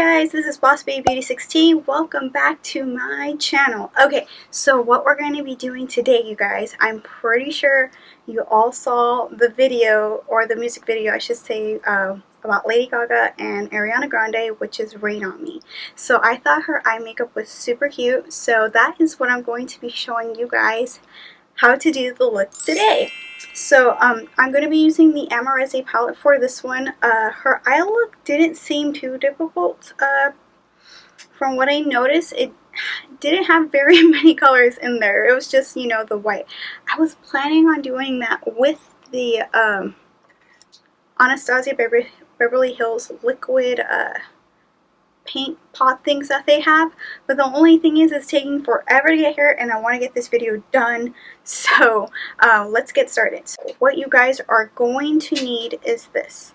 Guys, this is Boss Baby Beauty 16. Welcome back to my channel. Okay, so what we're going to be doing today, you guys, I'm pretty sure you all saw the video, or the music video I should say, about Lady Gaga and Ariana Grande, which is Rain on Me. So I thought her eye makeup was super cute, so that is what I'm going to be showing you guys how to do the look today. So I'm going to be using the Amarezzi palette for this one. Her eye look didn't seem too difficult. From what I noticed, it didn't have very many colors in there. It was just, you know, the white. I was planning on doing that with the Anastasia Beverly Hills liquid paint pot things that they have, but the only thing is it's taking forever to get here and I want to get this video done, so let's get started. So what you guys are going to need is this.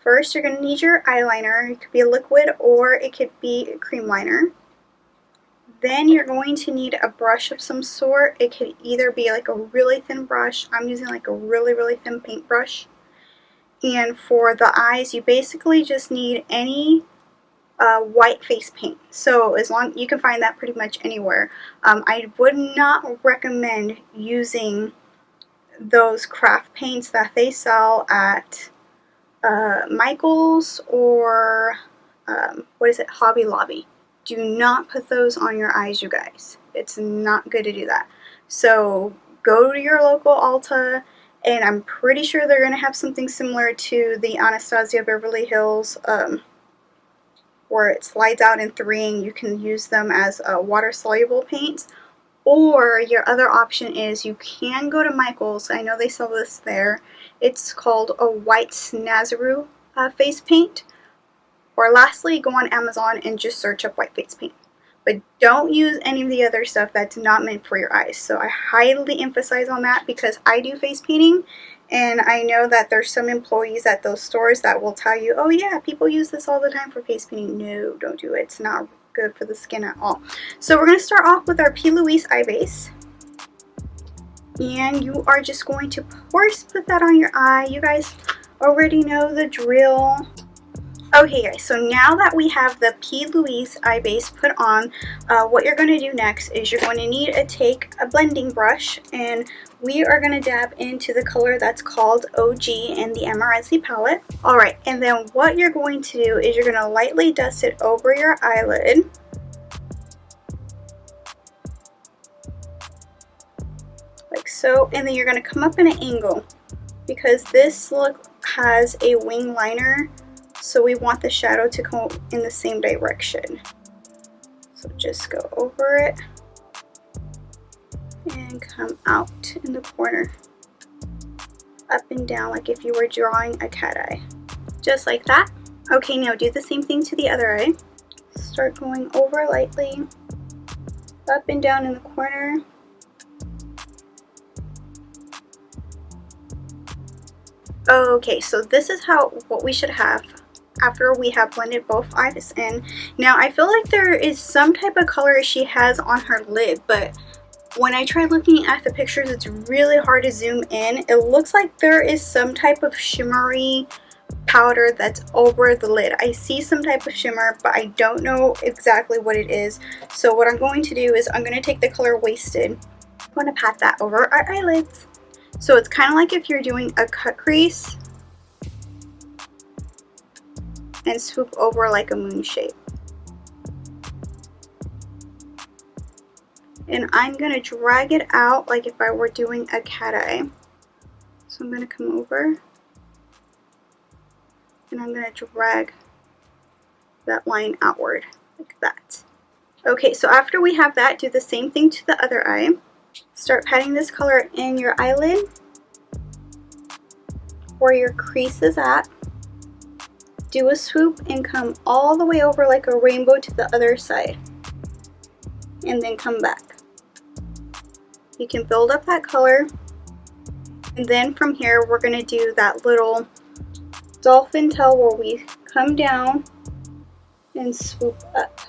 First, you're going to need your eyeliner. It could be a liquid or it could be a cream liner. Then you're going to need a brush of some sort. It could either be like a really thin brush. I'm using like a really thin paintbrush. And for the eyes, you basically just need any white face paint. So as long you can find that pretty much anywhere. I would not recommend using those craft paints that they sell at Michael's or what is it, Hobby Lobby. Do not put those on your eyes, you guys. It's not good to do that. So go to your local Ulta, and I'm pretty sure they're going to have something similar to the Anastasia Beverly Hills where it slides out in 3 and you can use them as water soluble paints. Or your other option is you can go to Michael's. I know they sell this there. It's called a white Snazaroo face paint. Or lastly, go on Amazon and just search up white face paint. But don't use any of the other stuff that's not meant for your eyes. So I highly emphasize on that because I do face painting. And I know that there's some employees at those stores that will tell you, oh yeah, people use this all the time for face painting. No, don't do it. It's not good for the skin at all. So we're going to start off with our P. Louise eye base. And you are just going to, of course, put that on your eye. You guys already know the drill. Okay guys, so now that we have the P. Louise eye base put on, what you're going to do next is you're going to need to take a blending brush, and we are going to dab into the color that's called OG in the Amarezzi palette. Alright, and then what you're going to do is you're going to lightly dust it over your eyelid. Like so, and then you're going to come up in an angle because this look has a wing liner. So we want the shadow to go in the same direction. So just go over it and come out in the corner. Up and down like if you were drawing a cat eye. Just like that. Okay, now do the same thing to the other eye. Start going over lightly. Up and down in the corner. Okay, so this is what we should have after we have blended both eyes in. Now I feel like there is some type of color she has on her lid, but when I try looking at the pictures it's really hard to zoom in. It looks like there is some type of shimmery powder that's over the lid. I see some type of shimmer, but I don't know exactly what it is. So what I'm going to do is I'm going to take the color Wasted. I'm going to pat that over our eyelids. So it's kind of like if you're doing a cut crease and swoop over like a moon shape. And I'm going to drag it out like if I were doing a cat eye. So I'm going to come over and I'm going to drag that line outward like that. Okay, so after we have that, do the same thing to the other eye. Start patting this color in your eyelid where your crease is at. Do a swoop and come all the way over like a rainbow to the other side. And then come back. You can build up that color. And then from here we're going to do that little dolphin tail where we come down and swoop up.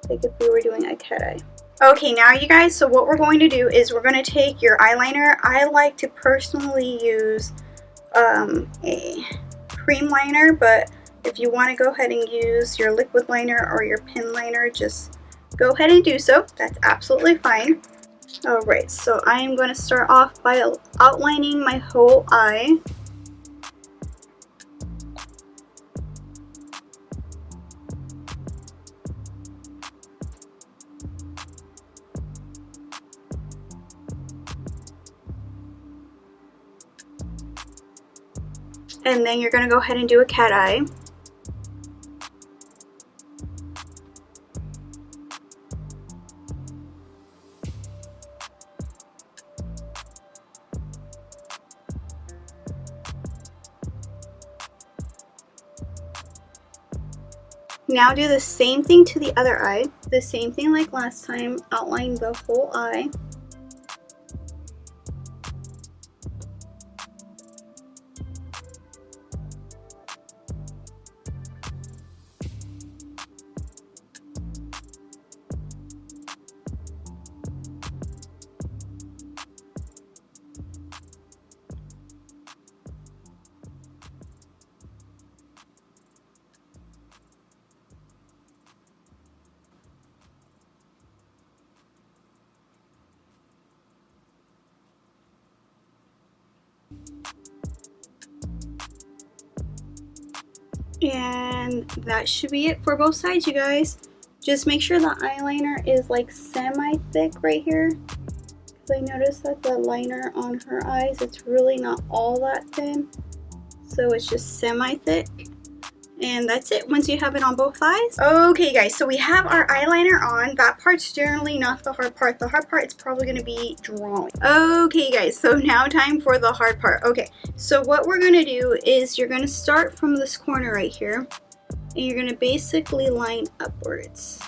Like if we were doing a cat eye. Okay, now you guys, so what we're going to do is we're going to take your eyeliner. I like to personally use a cream liner, but If you want to go ahead and use your liquid liner or your pen liner, just go ahead and do so. That's absolutely fine. Alright, so I am going to start off by outlining my whole eye. And then you're going to go ahead and do a cat eye. Now do the same thing to the other eye. The same thing like last time, outline the whole eye. And that should be it for both sides, you guys. Just make sure the eyeliner is like semi-thick right here. Because I noticed that the liner on her eyes, it's really not all that thin. So it's just semi-thick. And that's it once you have it on both eyes. Okay guys, so we have our eyeliner on. That part's generally not the hard part. The hard part is probably going to be drawing. Okay guys, so now time for the hard part. Okay, so what we're going to do is you're going to start from this corner right here. And you're going to basically line upwards.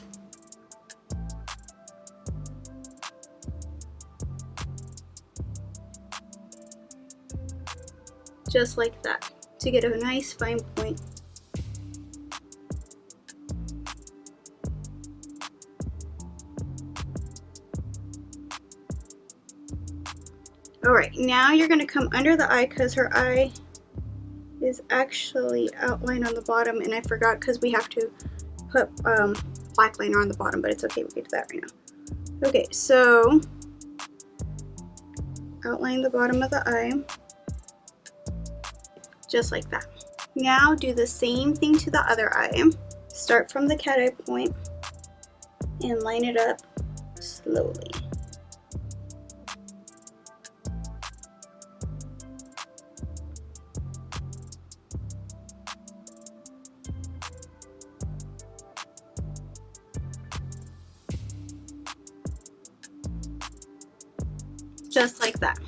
Just like that, to get a nice fine point. Alright, now you're going to come under the eye because her eye is actually outlined on the bottom, and I forgot because we have to put black liner on the bottom, but it's okay, we can do that right now. Okay, so outline the bottom of the eye, just like that. Now do the same thing to the other eye. Start from the cat eye point and line it up slowly. Just like that.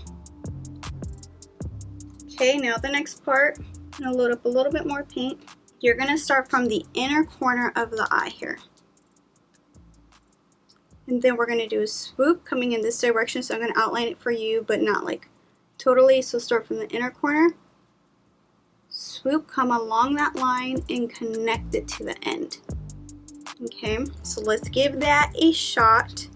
Okay, now the next part, I'm going to load up a little bit more paint. You're going to start from the inner corner of the eye here. And then we're going to do a swoop coming in this direction, so I'm going to outline it for you, but not like totally. So start from the inner corner, swoop, come along that line, and connect it to the end. Okay, so let's give that a shot.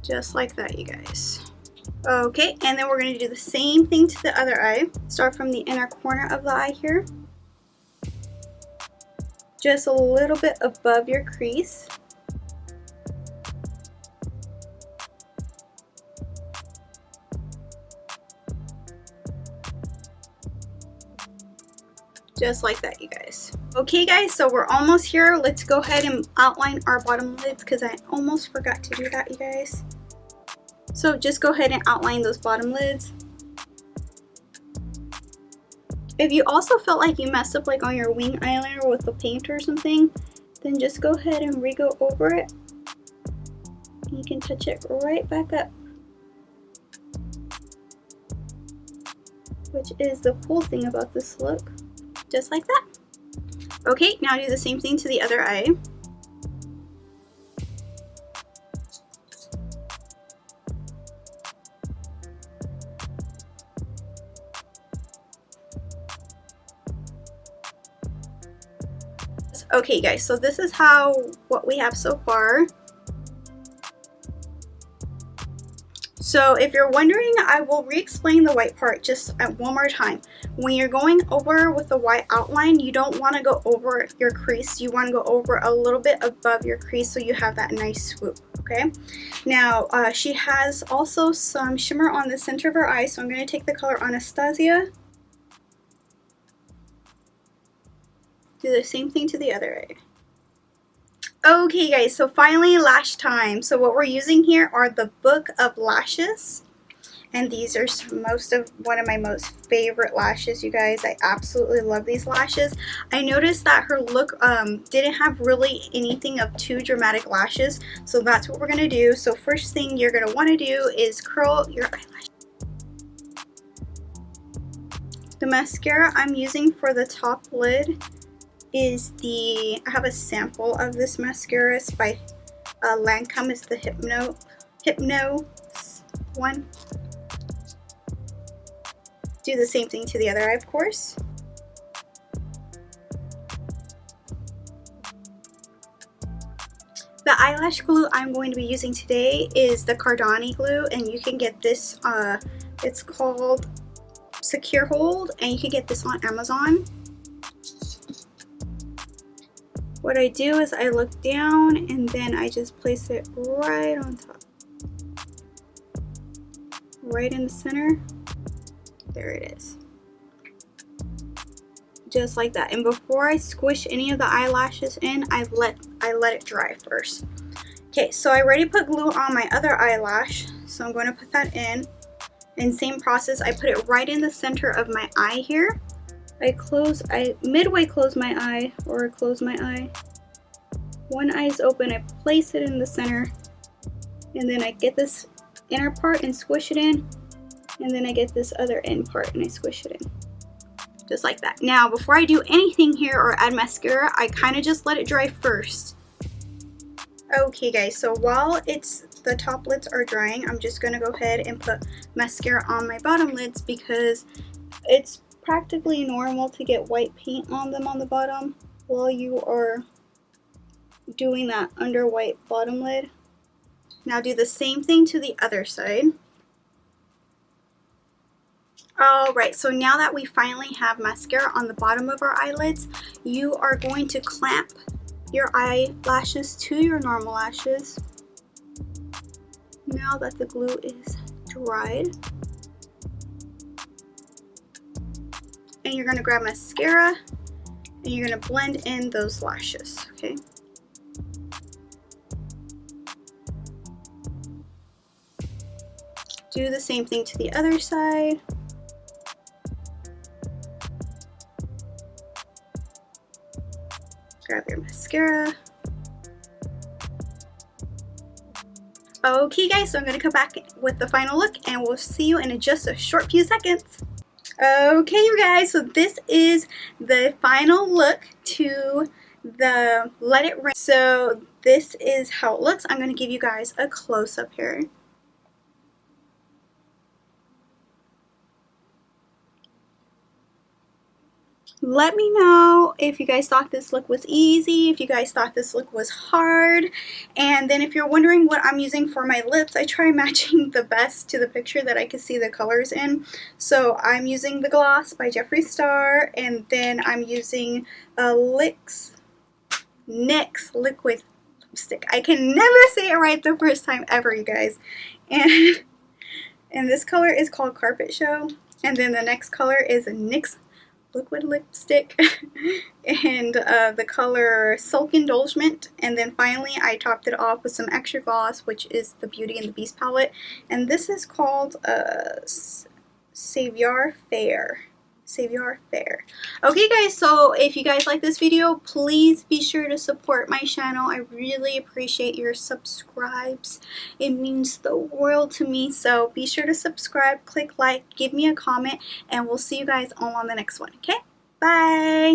Just like that, you guys. Okay, and then we're going to do the same thing to the other eye. Start from the inner corner of the eye here. Just a little bit above your crease. Just like that, you guys. Okay guys, so we're almost here. Let's go ahead and outline our bottom lids because I almost forgot to do that, you guys. So just go ahead and outline those bottom lids. If you also felt like you messed up like on your wing eyeliner with the paint or something, then just go ahead and re-go over it. And you can touch it right back up. Which is the cool thing about this look. Just like that. Okay, now do the same thing to the other eye. Okay guys, so this is what we have so far. So if you're wondering, I will re-explain the white part just one more time. When you're going over with the white outline, you don't want to go over your crease. You want to go over a little bit above your crease so you have that nice swoop, okay? Now, she has also some shimmer on the center of her eye, so I'm going to take the color Anastasia. Do the same thing to the other eye. Okay guys, so finally lash time. So what we're using here are the Book of Lashes. And these are one of my most favorite lashes, you guys. I absolutely love these lashes. I noticed that her look didn't have really anything of too dramatic lashes. So that's what we're going to do. So first thing you're going to want to do is curl your eyelash. The mascara I'm using for the top lid is I have a sample of this mascara. It's by Lancome. It's the Hypno one. Do the same thing to the other eye, of course. The eyelash glue I'm going to be using today is the Cardani glue, and you can get this, it's called Secure Hold, and you can get this on Amazon. What I do is I look down and then I just place it right on top. Right in the center. There it is. Just like that. And before I squish any of the eyelashes in, I let it dry first. Okay, so I already put glue on my other eyelash, so I'm going to put that in. And same process, I put it right in the center of my eye here. I midway close my eye, or close my eye. One eye is open, I place it in the center, and then I get this inner part and squish it in, and then I get this other end part and I squish it in. Just like that. Now, before I do anything here or add mascara, I kind of just let it dry first. Okay guys, so while the top lids are drying, I'm just going to go ahead and put mascara on my bottom lids because it's practically normal to get white paint on them on the bottom while you are doing that under white bottom lid. Now do the same thing to the other side. Alright, so now that we finally have mascara on the bottom of our eyelids, you are going to clamp your eyelashes to your normal lashes. Now that the glue is dried. And you're going to grab mascara and you're going to blend in those lashes, okay? Do the same thing to the other side. Grab your mascara. Okay guys, so I'm going to come back with the final look and we'll see you in just a short few seconds. Okay you guys, so this is the final look to the Let It Rain. So this is how it looks. I'm going to give you guys a close-up here. Let me know if you guys thought this look was easy, if you guys thought this look was hard, and then if you're wondering what I'm using for my lips, I try matching the best to the picture that I can see the colors in. So I'm using the Gloss by Jeffree Star, and then I'm using a NYX liquid lipstick. I can never say it right the first time ever, you guys. And this color is called Carpet Show, and then the next color is a NYX liquid lipstick and the color Sulk Indulgement, and then finally I topped it off with some extra gloss, which is the Beauty and the Beast palette, and this is called Savior Fair. Okay guys, so if you guys like this video, please be sure to support my channel. I really appreciate your subscribes. It means the world to me, so be sure to subscribe, click like, give me a comment, and we'll see you guys all on the next one, okay? Bye!